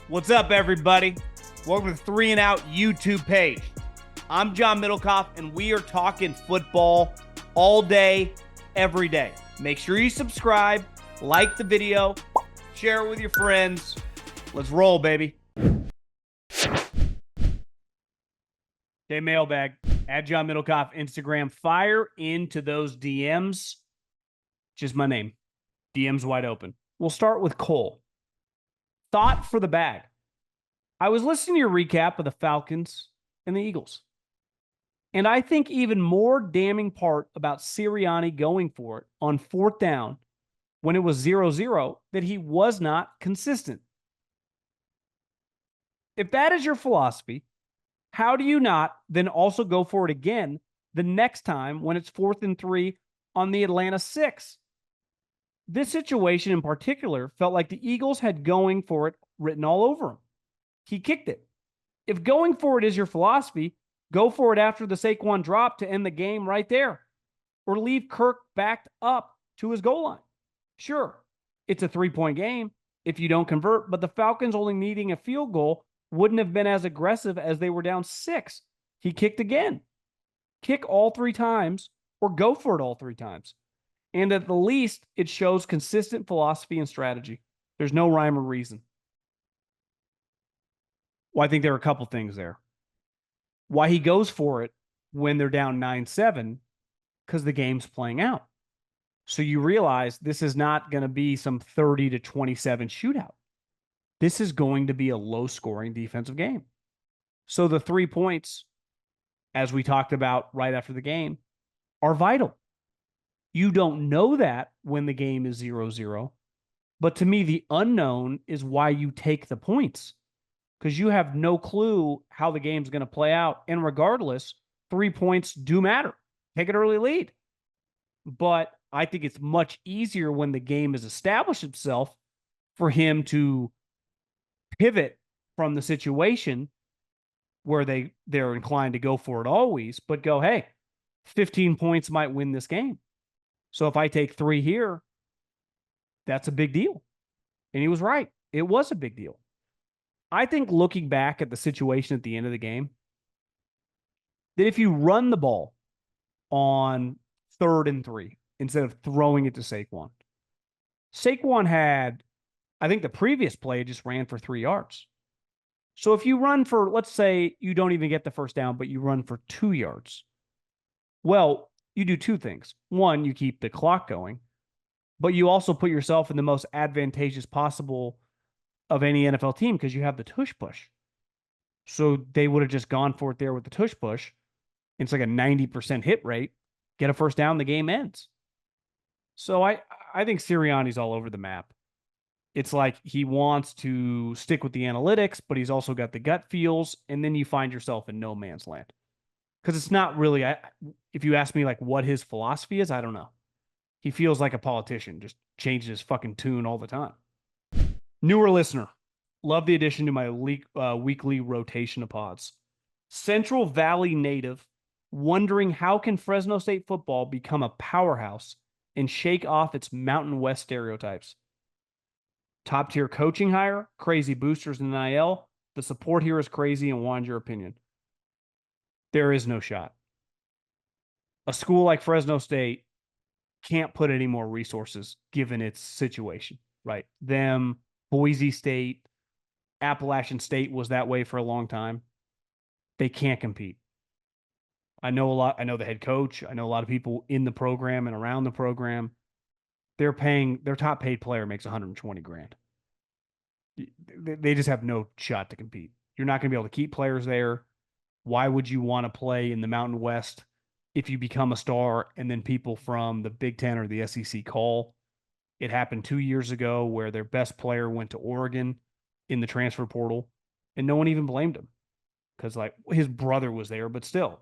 What's up, everybody? Welcome to the 3 and Out YouTube page. I'm John Middlekauff, and we are talking football all day, every day. Make sure you subscribe, like the video, share it with your friends. Let's roll, baby. Okay, mailbag. At John Middlekauff, Instagram. Fire into those DMs. Just my name. DMs wide open. We'll start with Cole. Thought for the bag. I was listening to your recap of the Falcons and the Eagles. And I think even more damning part about Sirianni going for it on fourth down when it was 0-0 that he was not consistent. If that is your philosophy, how do you not then also go for it again the next time when it's 4th and 3 on the Atlanta 6? This situation in particular felt like the Eagles had going for it written all over him. He kicked it. If going for it is your philosophy, go for it after the Saquon drop to end the game right there. Or leave Kirk backed up to his goal line. Sure, it's a 3-point game if you don't convert, but the Falcons only needing a field goal wouldn't have been as aggressive as they were down 6. He kicked again. Kick all 3 times or go for it all 3 times. And at the least, it shows consistent philosophy and strategy. There's no rhyme or reason. Well, I think there are a couple things there. Why he goes for it when they're down 9-7, because the game's playing out. So you realize this is not going to be some 30-27 shootout. This is going to be a low-scoring defensive game. So the 3 points, as we talked about right after the game, are vital. You don't know that when the game is 0-0. But to me, the unknown is why you take the points. Because you have no clue how the game's going to play out. And regardless, 3 points do matter. Take an early lead. But I think it's much easier when the game has established itself for him to pivot from the situation where they're inclined to go for it always, but go, hey, 15 points might win this game. So if I take 3 here, that's a big deal. And he was right. It was a big deal. I think looking back at the situation at the end of the game, that if you run the ball on 3rd and 3 instead of throwing it to Saquon, Saquon had, I think the previous play just ran for 3 yards. So if you run for, let's say you don't even get the first down, but you run for 2 yards. Well, you do 2 things. One, you keep the clock going, but you also put yourself in the most advantageous possible of any NFL team because you have the tush push. So they would have just gone for it there with the tush push. It's like a 90% hit rate. Get a first down, the game ends. So I think Sirianni's all over the map. It's like he wants to stick with the analytics, but he's also got the gut feels, and then you find yourself in no man's land. Because it's not really, if you ask me like what his philosophy is, I don't know. He feels like a politician, just changes his fucking tune all the time. Newer listener, love the addition to my weekly rotation of pods. Central Valley native, wondering how can Fresno State football become a powerhouse and shake off its Mountain West stereotypes. Top tier coaching hire, crazy boosters in NIL. The support here is crazy and want your opinion. There is no shot. A school like Fresno State can't put any more resources given its situation, right? Them, Boise State, Appalachian State was that way for a long time. They can't compete. I know a lot. I know the head coach. I know a lot of people in the program and around the program. They're paying, their top paid player makes $120,000. They just have no shot to compete. You're not going to be able to keep players there. Why would you want to play in the Mountain West if you become a star and then people from the Big Ten or the SEC call? It happened 2 years ago where their best player went to Oregon in the transfer portal, and no one even blamed him because like his brother was there, but still,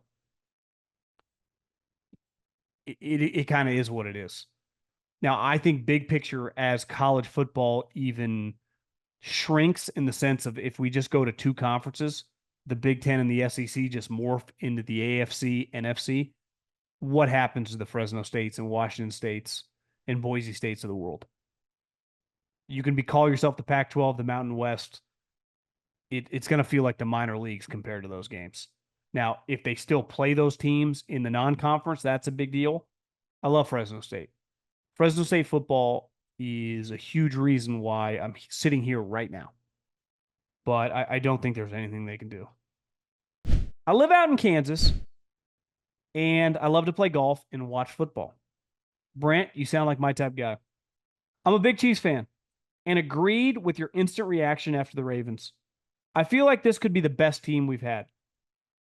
it kind of is what it is. Now, I think big picture as college football even shrinks in the sense of if we just go to 2 conferences, the Big Ten and the SEC just morph into the AFC, NFC. What happens to the Fresno States and Washington States and Boise States of the world? You can call yourself the Pac-12, the Mountain West. it's going to feel like the minor leagues compared to those games. Now, if they still play those teams in the non-conference, that's a big deal. I love Fresno State. Fresno State football is a huge reason why I'm sitting here right now. But I don't think there's anything they can do. I live out in Kansas, and I love to play golf and watch football. Brent, you sound like my type guy. I'm a big Chiefs fan and agreed with your instant reaction after the Ravens. I feel like this could be the best team we've had.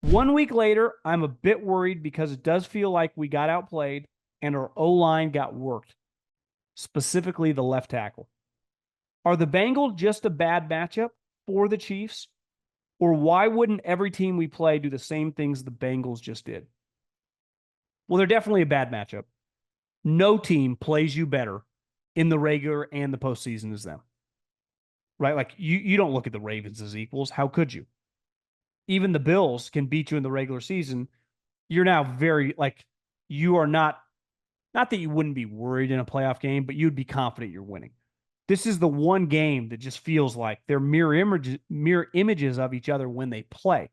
1 week later, I'm a bit worried because it does feel like we got outplayed and our O-line got worked, specifically the left tackle. Are the Bengals just a bad matchup for the Chiefs? Or why wouldn't every team we play do the same things the Bengals just did? Well, they're definitely a bad matchup. No team plays you better in the regular and the postseason as them. Right? Like you don't look at the Ravens as equals. How could you? Even the Bills can beat you in the regular season. You're now very you are not that you wouldn't be worried in a playoff game, but you'd be confident you're winning. This is the one game that just feels like they're mirror images of each other when they play.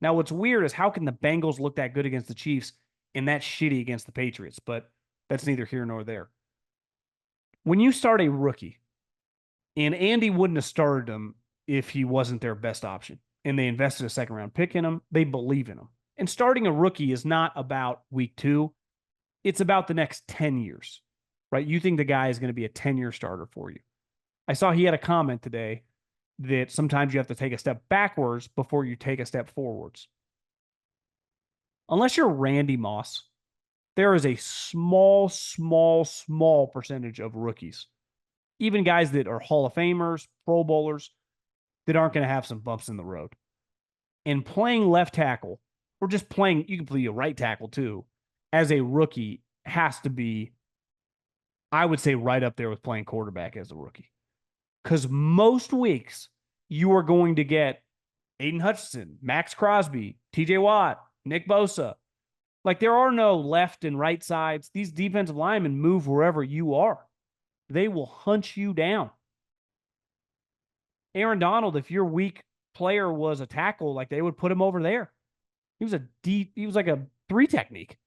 Now, what's weird is how can the Bengals look that good against the Chiefs and that shitty against the Patriots? But that's neither here nor there. When you start a rookie, and Andy wouldn't have started him if he wasn't their best option, and they invested a second-round pick in him, they believe in him. And starting a rookie is not about week 2. It's about the next 10 years, right? You think the guy is going to be a 10-year starter for you. I saw he had a comment today that sometimes you have to take a step backwards before you take a step forwards. Unless you're Randy Moss, there is a small percentage of rookies, even guys that are Hall of Famers, Pro Bowlers, that aren't going to have some bumps in the road. And playing left tackle, or just playing, you can play a right tackle too, as a rookie has to be, I would say, right up there with playing quarterback as a rookie. Because most weeks you are going to get Aiden Hutchinson, Max Crosby, TJ Watt, Nick Bosa. Like there are no left and right sides. These defensive linemen move wherever you are. They will hunt you down. Aaron Donald, if your weak player was a tackle, like they would put him over there. He was like a 3 technique.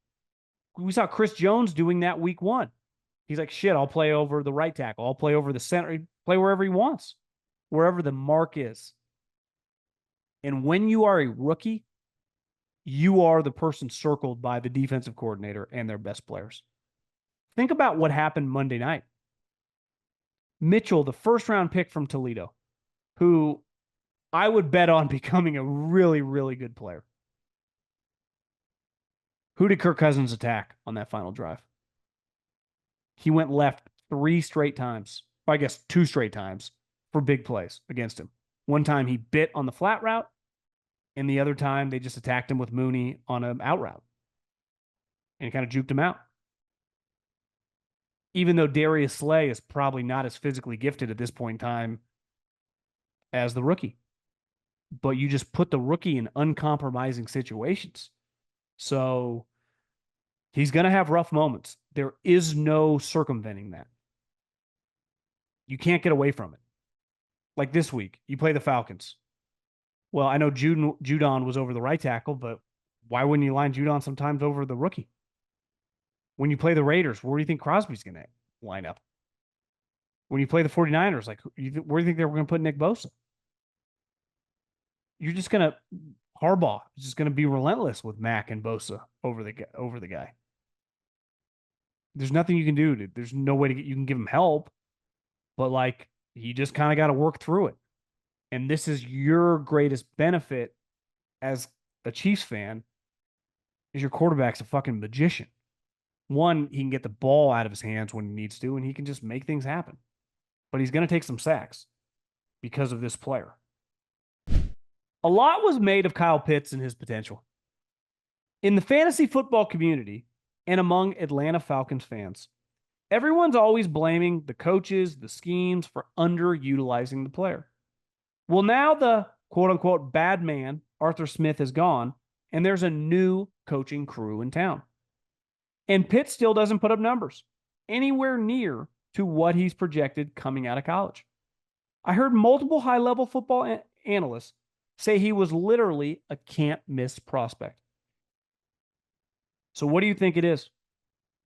We saw Chris Jones doing that week 1. He's like, shit, I'll play over the right tackle. I'll play over the center. Play wherever he wants, wherever the mark is. And when you are a rookie, you are the person circled by the defensive coordinator and their best players. Think about what happened Monday night. Mitchell, the first-round pick from Toledo, who I would bet on becoming a really, really good player. Who did Kirk Cousins attack on that final drive? He went left 3 straight times. Or I guess 2 straight times for big plays against him. One time he bit on the flat route, and the other time they just attacked him with Mooney on an out route and kind of juked him out. Even though Darius Slay is probably not as physically gifted at this point in time as the rookie. But you just put the rookie in uncompromising situations. So he's going to have rough moments. There is no circumventing that. You can't get away from it. Like this week, you play the Falcons. Well, I know Judon was over the right tackle, but why wouldn't you line Judon sometimes over the rookie? When you play the Raiders, where do you think Crosby's going to line up? When you play the 49ers, like, where do you think they were going to put Nick Bosa? You're just going to, Harbaugh is just going to be relentless with Mack and Bosa over the guy. There's nothing you can do. There's no way you can give him help, but like, you just kind of got to work through it. And this is your greatest benefit as a Chiefs fan, is your quarterback's a fucking magician. One, he can get the ball out of his hands when he needs to, and he can just make things happen. But he's going to take some sacks because of this player. A lot was made of Kyle Pitts and his potential. In the fantasy football community and among Atlanta Falcons fans, everyone's always blaming the coaches, the schemes for underutilizing the player. Well, now the quote-unquote bad man, Arthur Smith, is gone, and there's a new coaching crew in town. And Pitt still doesn't put up numbers anywhere near to what he's projected coming out of college. I heard multiple high-level football analysts say he was literally a can't-miss prospect. So what do you think it is?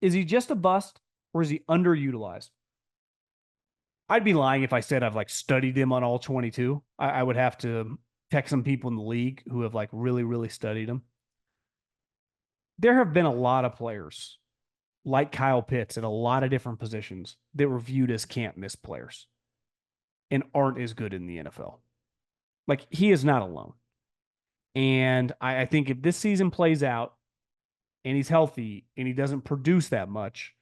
Is he just a bust, or is he underutilized? I'd be lying if I said I've studied him on all 22. I would have to text some people in the league who have really, really studied him. There have been a lot of players like Kyle Pitts at a lot of different positions that were viewed as can't miss players and aren't as good in the NFL. He is not alone. And I think if this season plays out and he's healthy and he doesn't produce that much,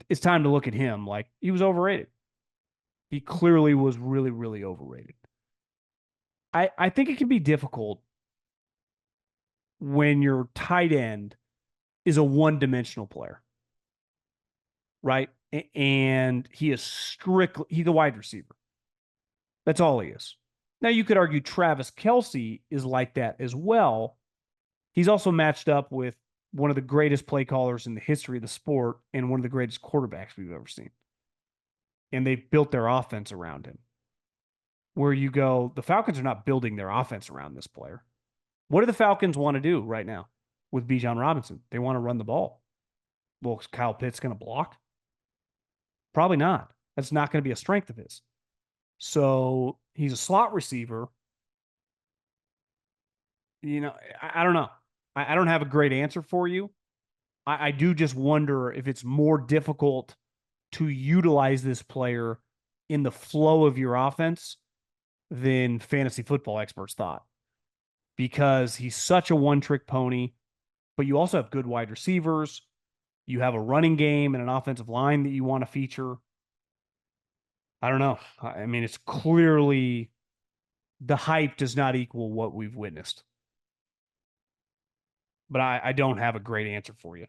it's time to look at him like he was overrated. He clearly was really, really overrated. I think it can be difficult when your tight end is a one-dimensional player, right? And he's a wide receiver. That's all he is. Now, you could argue Travis Kelce is like that as well. He's also matched up with one of the greatest play callers in the history of the sport and one of the greatest quarterbacks we've ever seen. And they've built their offense around him. Where you go, the Falcons are not building their offense around this player. What do the Falcons want to do right now with Bijan Robinson? They want to run the ball. Well, is Kyle Pitts going to block? Probably not. That's not going to be a strength of his. So he's a slot receiver. I don't know. I don't have a great answer for you. I do just wonder if it's more difficult to utilize this player in the flow of your offense than fantasy football experts thought, because he's such a one-trick pony, but you also have good wide receivers. You have a running game and an offensive line that you want to feature. I don't know. I mean, it's clearly the hype does not equal what we've witnessed. But I don't have a great answer for you.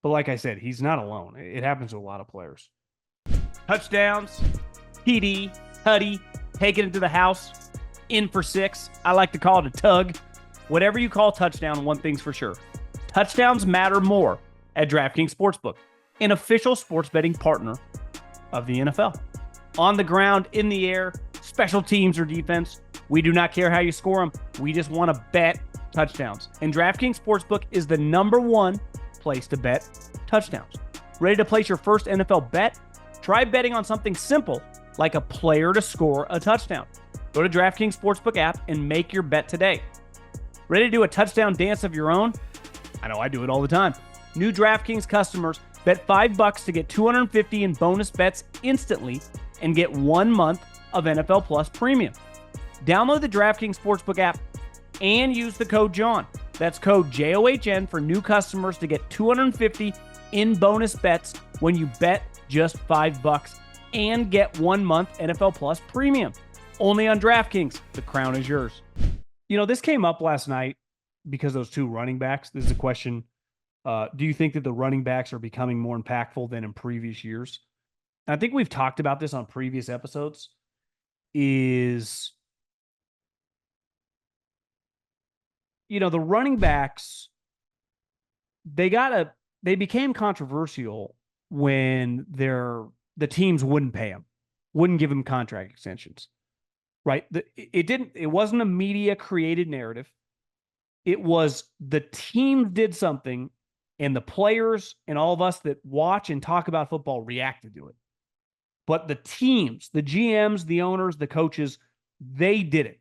But like I said, he's not alone. It happens to a lot of players. Touchdowns, TD, Huddy, taking it to the house, in for 6. I like to call it a tug. Whatever you call touchdown, one thing's for sure. Touchdowns matter more at DraftKings Sportsbook, an official sports betting partner of the NFL. On the ground, in the air, special teams or defense, we do not care how you score them. We just want to bet touchdowns. And DraftKings Sportsbook is the #1 place to bet touchdowns. Ready to place your first NFL bet? Try betting on something simple like a player to score a touchdown. Go to DraftKings Sportsbook app and make your bet today. Ready to do a touchdown dance of your own? I know I do it all the time. New DraftKings customers bet $5 to get $250 in bonus bets instantly and get 1 month of NFL Plus Premium. Download the DraftKings Sportsbook app and use the code JOHN. That's code JOHN for new customers to get $250 in bonus bets when you bet just $5 and get 1 month NFL Plus Premium. Only on DraftKings. The crown is yours. This came up last night because those two running backs. This is a question. Do you think that the running backs are becoming more impactful than in previous years? And I think we've talked about this on previous episodes. The running backs, they became controversial when the teams wouldn't pay them, wouldn't give them contract extensions, right? It wasn't a media created narrative. It was the team did something and the players and all of us that watch and talk about football reacted to it. But the teams, the GMs, the owners, the coaches, they did it.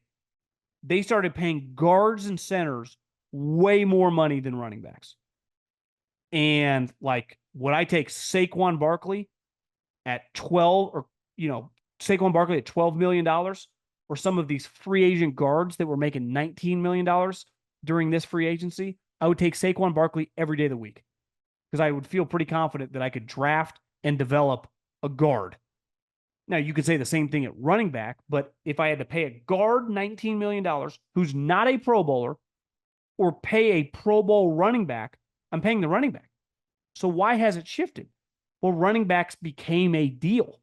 They started paying guards and centers way more money than running backs. And would I take Saquon Barkley at 12 or, Saquon Barkley at $12 million or some of these free agent guards that were making $19 million during this free agency? I would take Saquon Barkley every day of the week because I would feel pretty confident that I could draft and develop a guard. Now, you could say the same thing at running back, but if I had to pay a guard $19 million who's not a Pro Bowler or pay a Pro Bowl running back, I'm paying the running back. So why has it shifted? Well, running backs became a deal.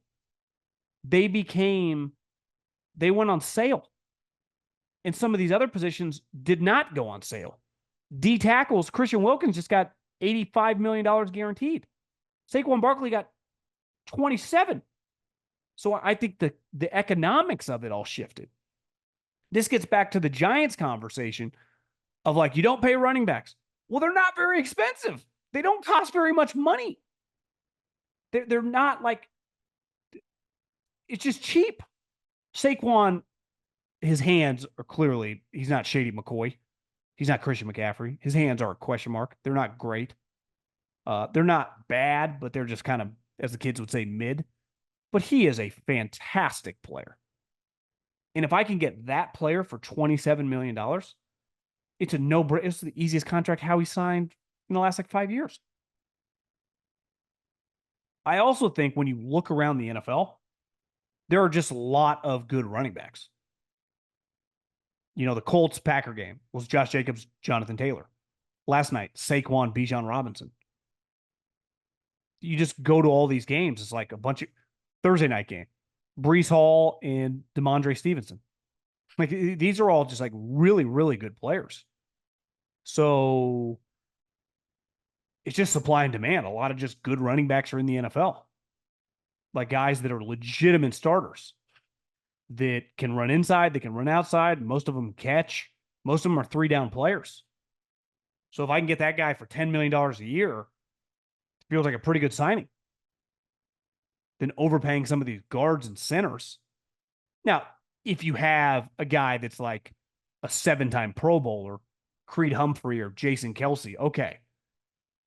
They went on sale. And some of these other positions did not go on sale. D tackles, Christian Wilkins just got $85 million guaranteed. Saquon Barkley got 27. So I think the economics of it all shifted. This gets back to the Giants conversation of like, you don't pay running backs. Well, they're not very expensive. They don't cost very much money. They're not like, it's just cheap. Saquon, his hands are clearly, he's not Shady McCoy. He's not Christian McCaffrey. His hands are a question mark. They're not great. They're not bad, but they're just kind of, as the kids would say, mid. But he is a fantastic player. And if I can get that player for $27 million, it's a no-brainer. It's the easiest contract Howie signed in the last like 5 years. I also think when you look around the NFL, there are just a lot of good running backs. You know, the Colts-Packer game was Josh Jacobs, Jonathan Taylor. Last night, Saquon, Bijan Robinson. You just go to all these games. It's like a bunch of Thursday night game. Breece Hall and DeMondre Stevenson. Like, these are all just like really, really good players. So it's just supply and demand. A lot of just good running backs are in the NFL. Like guys that are legitimate starters that can run inside, they can run outside. Most of them catch. Most of them are 3-down players. So if I can get that guy for $10 million a year, it feels like a pretty good signing than overpaying some of these guards and centers. Now, if you have a guy that's like a 7-time Pro Bowler, Creed Humphrey or Jason Kelsey, okay.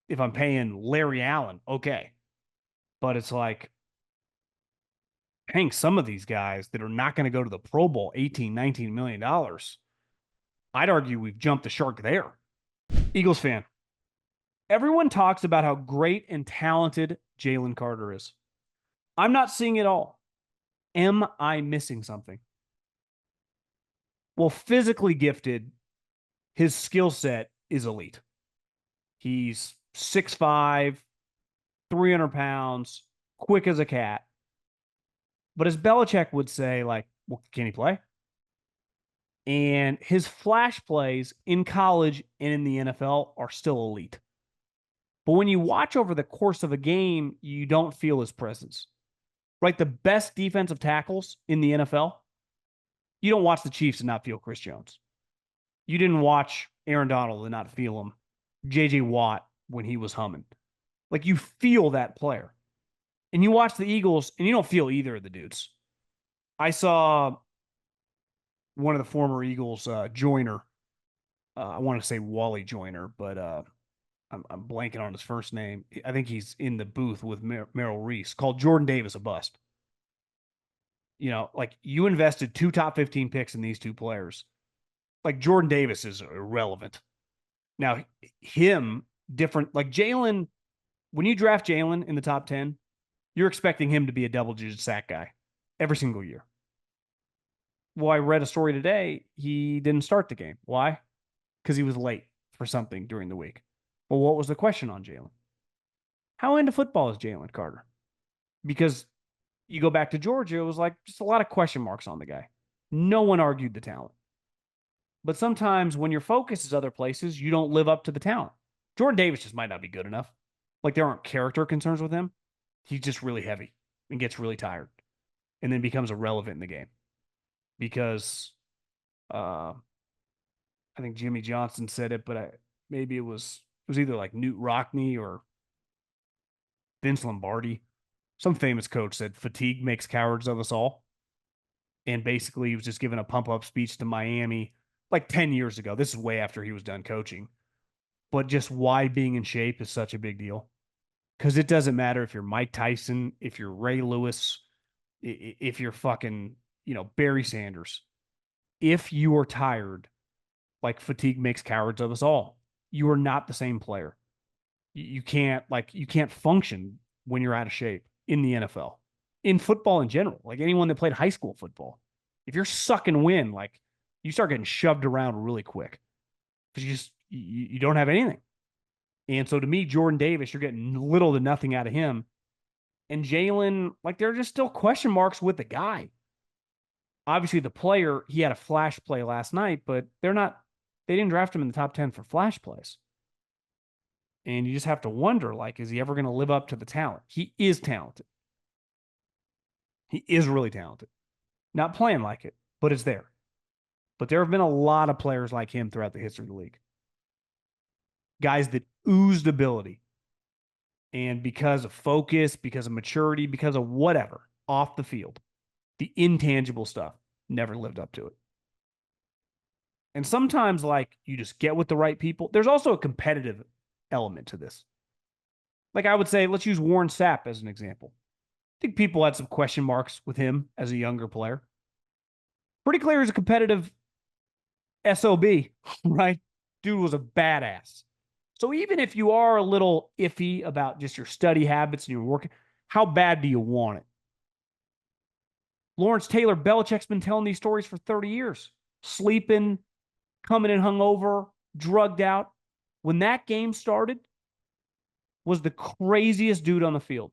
If I'm paying Larry Allen, okay. But it's like paying some of these guys that are not going to go to the Pro Bowl, $18, $19 million. I'd argue we've jumped the shark there. Eagles fan. Everyone talks about how great and talented Jalen Carter is. I'm not seeing it all. Am I missing something? Well, physically gifted, his skill set is elite. He's 6'5", 300 pounds, quick as a cat. But as Belichick would say, like, well, can he play? And his flash plays in college and in the NFL are still elite. But when you watch over the course of a game, you don't feel his presence. Right? The best defensive tackles in the NFL, you don't watch the Chiefs and not feel Chris Jones. You didn't watch Aaron Donald and not feel him. J.J. Watt when he was humming. Like, you feel that player. And you watch the Eagles, and you don't feel either of the dudes. I saw one of the former Eagles, Joyner. I want to say Wally Joyner, but I'm blanking on his first name. I think he's in the booth with Merrill Reese, called Jordan Davis a bust. You know, like, you invested 2 top 15 picks in these 2 players. Like, Jordan Davis is irrelevant. Now, him, different, like Jalen, when you draft Jalen in the top 10, you're expecting him to be a double-digit sack guy every single year. Well, I read a story today. He didn't start the game. Why? Because he was late for something during the week. Well, what was the question on Jalen? How into football is Jalen Carter? Because you go back to Georgia, it was like just a lot of question marks on the guy. No one argued the talent. But sometimes when your focus is other places, you don't live up to the talent. Jordan Davis just might not be good enough. Like, there aren't character concerns with him. He's just really heavy and gets really tired and then becomes irrelevant in the game. Because I think Jimmy Johnson said it, but maybe it was either like Newt Rockne or Vince Lombardi. Some famous coach said fatigue makes cowards of us all. And basically he was just giving a pump-up speech to Miami like 10 years ago. This is way after he was done coaching. But just why being in shape is such a big deal. Because it doesn't matter if you're Mike Tyson, if you're Ray Lewis, if you're fucking, Barry Sanders. If you are tired, like, fatigue makes cowards of us all. You are not the same player. You can't function when you're out of shape in the NFL, in football in general. Like, anyone that played high school football, if you're sucking wind, like, you start getting shoved around really quick because you don't have anything. And so to me, Jordan Davis, you're getting little to nothing out of him. And Jalen, like, there are just still question marks with the guy. Obviously, the player, he had a flash play last night, but they didn't draft him in the top 10 for flash plays. And you just have to wonder, like, is he ever going to live up to the talent? He is talented. He is really talented. Not playing like it, but it's there. But there have been a lot of players like him throughout the history of the league. Guys that oozed ability. And because of focus, because of maturity, because of whatever, off the field, the intangible stuff never lived up to it. And sometimes, like, you just get with the right people. There's also a competitive element to this. Like, I would say, let's use Warren Sapp as an example. I think people had some question marks with him as a younger player. Pretty clear he's a competitive SOB, right? Dude was a badass. So even if you are a little iffy about just your study habits and your work, how bad do you want it? Lawrence Taylor, Belichick's been telling these stories for 30 years. Sleeping, coming in hungover, drugged out. When that game started, was the craziest dude on the field.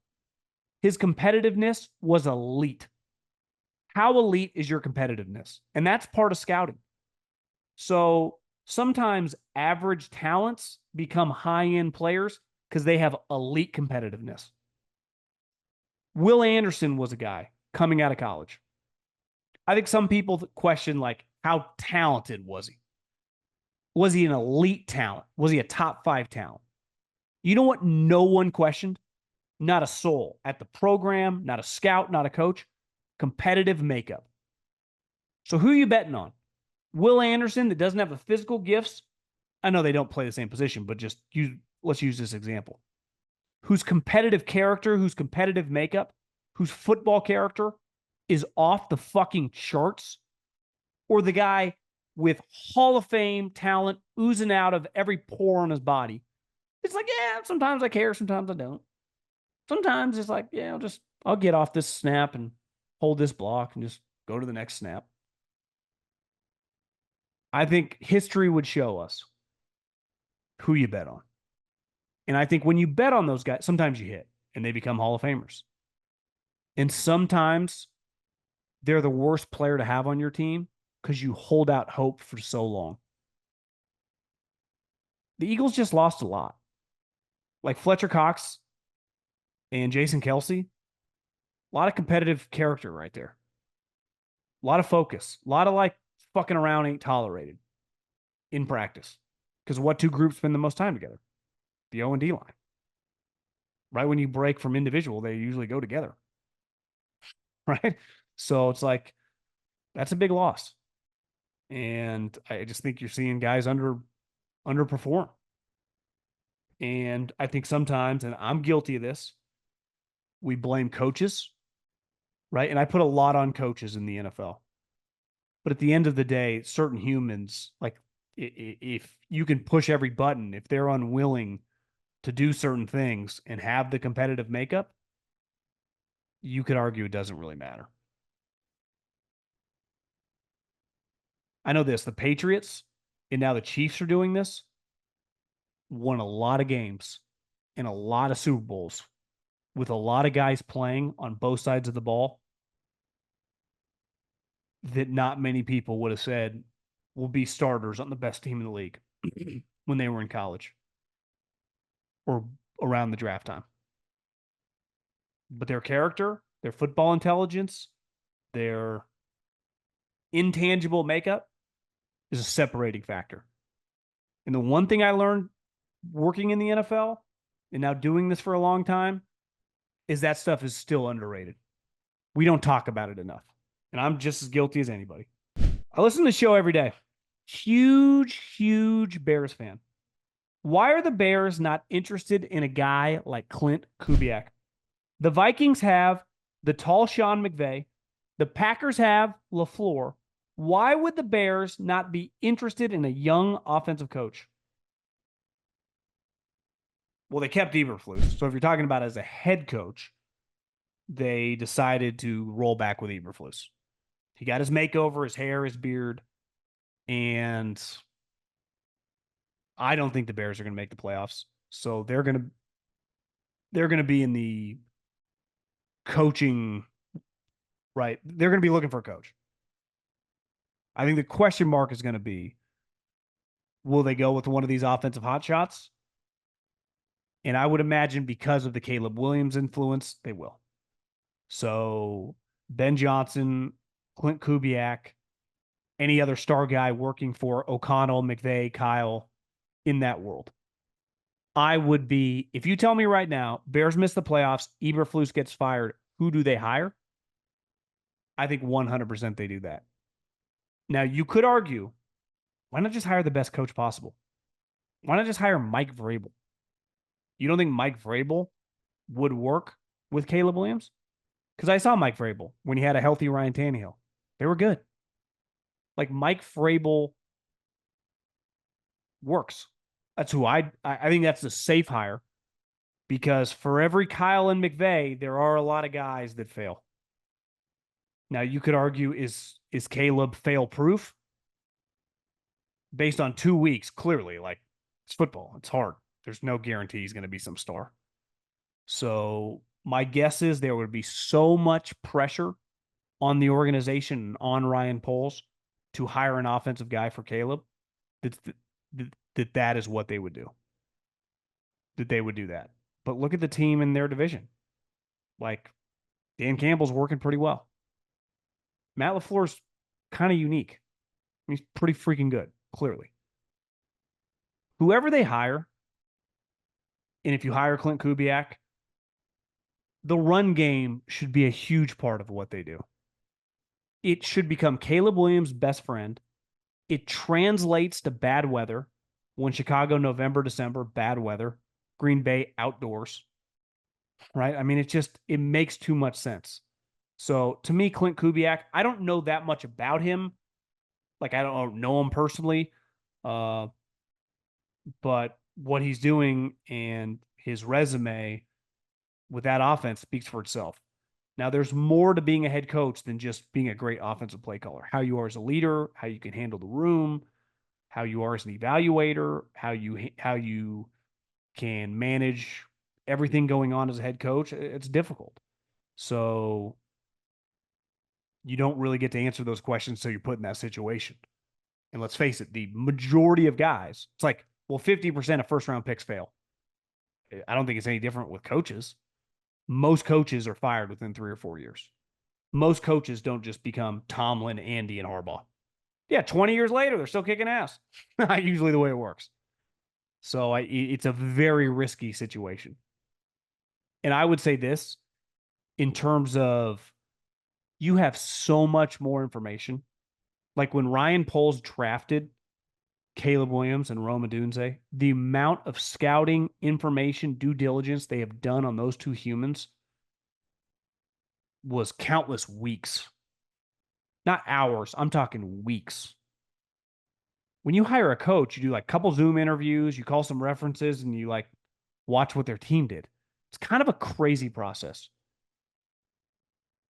His competitiveness was elite. How elite is your competitiveness? And that's part of scouting. So sometimes average talents become high-end players because they have elite competitiveness. Will Anderson was a guy coming out of college. I think some people question, like, how talented was he? Was he an elite talent? Was he a top 5 talent? You know what no one questioned? Not a soul at the program, not a scout, not a coach. Competitive makeup. So who are you betting on? Will Anderson, that doesn't have the physical gifts. I know they don't play the same position, but let's use this example. Whose competitive character, whose competitive makeup, whose football character is off the fucking charts, or the guy with Hall of Fame talent oozing out of every pore on his body. It's like, yeah, sometimes I care, sometimes I don't. Sometimes it's like, yeah, I'll get off this snap and hold this block and just go to the next snap. I think history would show us who you bet on. And I think when you bet on those guys, sometimes you hit and they become Hall of Famers. And sometimes they're the worst player to have on your team because you hold out hope for so long. The Eagles just lost a lot. Like Fletcher Cox and Jason Kelsey, a lot of competitive character right there. A lot of focus. A lot of like fucking around ain't tolerated in practice. Because what two groups spend the most time together? The O and D line. Right when you break from individual, they usually go together. Right? So it's like, that's a big loss. And I just think you're seeing guys underperform. And I think sometimes, and I'm guilty of this, we blame coaches, right? And I put a lot on coaches in the NFL. But at the end of the day, certain humans, like if you can push every button, if they're unwilling to do certain things and have the competitive makeup, you could argue it doesn't really matter. I know this, the Patriots and now the Chiefs are doing this, won a lot of games and a lot of Super Bowls with a lot of guys playing on both sides of the ball that not many people would have said will be starters on the best team in the league when they were in college or around the draft time. But their character, their football intelligence, their intangible makeup is a separating factor. And the one thing I learned working in the NFL and now doing this for a long time is that stuff is still underrated. We don't talk about it enough. And I'm just as guilty as anybody. I listen to the show every day. Huge Bears fan. Why are the Bears not interested in a guy like Clint Kubiak? The Vikings have the tall Sean McVay. The Packers have LaFleur. Why would the Bears not be interested in a young offensive coach? Well, they kept Eberflus. So if you're talking about as a head coach, they decided to roll back with Eberflus. He got his makeover, his hair, his beard, and I don't think the Bears are going to make the playoffs. So they're going to be in the coaching, right? They're going to be looking for a coach. I think the question mark is going to be, will they go with one of these offensive hotshots? And I would imagine because of the Caleb Williams influence, they will. So Ben Johnson, Clint Kubiak, any other star guy working for O'Connell, McVay, Kyle in that world. I would be, if you tell me right now, Bears miss the playoffs, Eberflus gets fired, who do they hire? I think 100% they do that. Now, you could argue, why not just hire the best coach possible? Why not just hire Mike Vrabel? You don't think Mike Vrabel would work with Caleb Williams? Because I saw Mike Vrabel when he had a healthy Ryan Tannehill. They were good. Like Mike Vrabel works. That's who I think that's a safe hire because for every Kyle and McVay, there are a lot of guys that fail. Now you could argue is Caleb fail proof? Based on 2 weeks, clearly, like it's football. It's hard. There's no guarantee he's going to be some star. So my guess is there would be so much pressure on the organization and on Ryan Poles to hire an offensive guy for Caleb that is what they would do. That they would do that. But look at the team in their division. Like Dan Campbell's working pretty well. Matt LaFleur's kind of unique. He's pretty freaking good, clearly. Whoever they hire, and if you hire Clint Kubiak, the run game should be a huge part of what they do. It should become Caleb Williams' best friend. It translates to bad weather. When Chicago, November, December, bad weather. Green Bay, outdoors. Right? I mean, it makes too much sense. So to me, Clint Kubiak, I don't know that much about him. Like, I don't know him personally. But what he's doing and his resume with that offense speaks for itself. Now, there's more to being a head coach than just being a great offensive play caller. How you are as a leader, how you can handle the room, how you are as an evaluator, how you can manage everything going on as a head coach. It's difficult. So you don't really get to answer those questions until you're put in that situation. And let's face it, the majority of guys, it's like, well, 50% of first-round picks fail. I don't think it's any different with coaches. Most coaches are fired within 3 or 4 years. Most coaches don't just become Tomlin, Andy, and Harbaugh. Yeah, 20 years later, they're still kicking ass. Usually the way it works. So it's a very risky situation. And I would say this in terms of you have so much more information. Like when Ryan Poles drafted Caleb Williams and Rome Odunze, the amount of scouting, information, due diligence they have done on those two humans was countless weeks. Not hours. I'm talking weeks. When you hire a coach, you do like a couple Zoom interviews, you call some references, and you like watch what their team did. It's kind of a crazy process.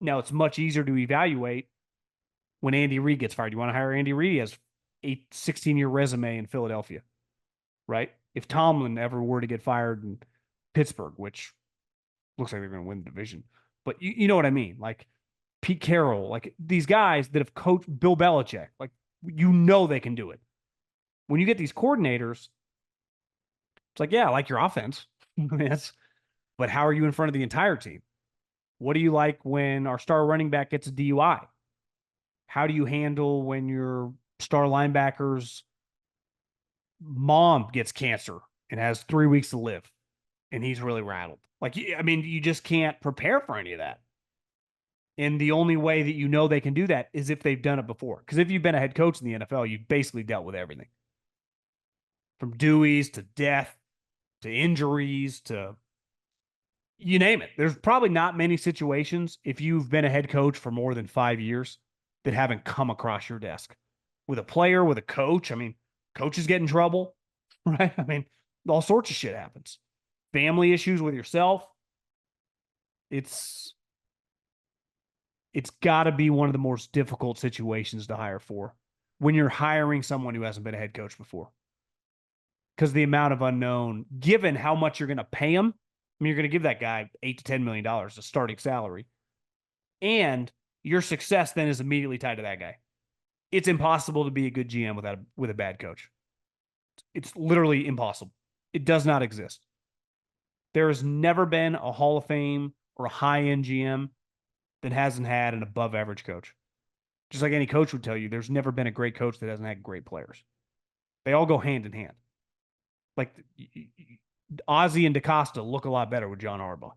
Now, it's much easier to evaluate when Andy Reid gets fired. You want to hire Andy Reid? He has a 16-year resume in Philadelphia, right? If Tomlin ever were to get fired in Pittsburgh, which looks like they're going to win the division, but you know what I mean? Like Pete Carroll, like these guys that have coached Bill Belichick, like you know they can do it. When you get these coordinators, it's like, yeah, I like your offense. But how are you in front of the entire team? What do you like when our star running back gets a DUI? How do you handle when your star linebacker's mom gets cancer and has 3 weeks to live and he's really rattled? Like, I mean, you just can't prepare for any of that. And the only way that you know they can do that is if they've done it before. Because if you've been a head coach in the NFL, you've basically dealt with everything. From Deweys to death to injuries to you name it. There's probably not many situations if you've been a head coach for more than 5 years that haven't come across your desk with a player, with a coach. I mean, coaches get in trouble, right? I mean, all sorts of shit happens. Family issues with yourself. It's got to be one of the most difficult situations to hire for when you're hiring someone who hasn't been a head coach before. Because the amount of unknown, given how much you're going to pay him, I mean, you're going to give that guy $8 to $10 million a starting salary. And your success then is immediately tied to that guy. It's impossible to be a good GM with a bad coach. It's literally impossible. It does not exist. There has never been a Hall of Fame or a high-end GM that hasn't had an above average coach. Just like any coach would tell you, there's never been a great coach that hasn't had great players. They all go hand in hand. Like Ozzie and DaCosta look a lot better with John Harbaugh.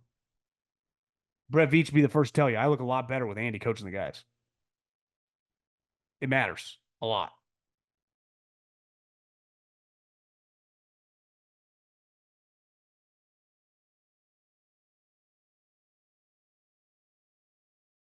Brett Veach be the first to tell you, I look a lot better with Andy coaching the guys. It matters a lot.